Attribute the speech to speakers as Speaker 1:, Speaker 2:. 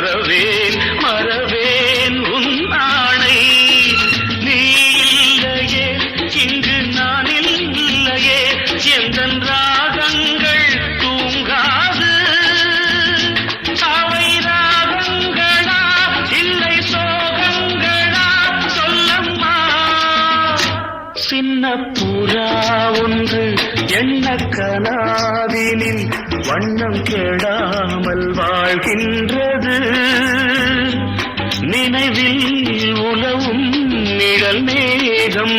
Speaker 1: மறவேன் மறவேன் உன் ஆணை. நீ இல்லையே இங்கு நான் இல்லையே எந்தன் ராகங்கள் தூங்காது. அவை ராகங்களா இல்லை சோகங்களா சொல்லம்மா. சின்ன புறா ஒன்று எண்ண கனாவினில் வண்ணம் கெடாமல் வாழ்கின்றது. நினைவில் உலவும் நிழல் மேகம்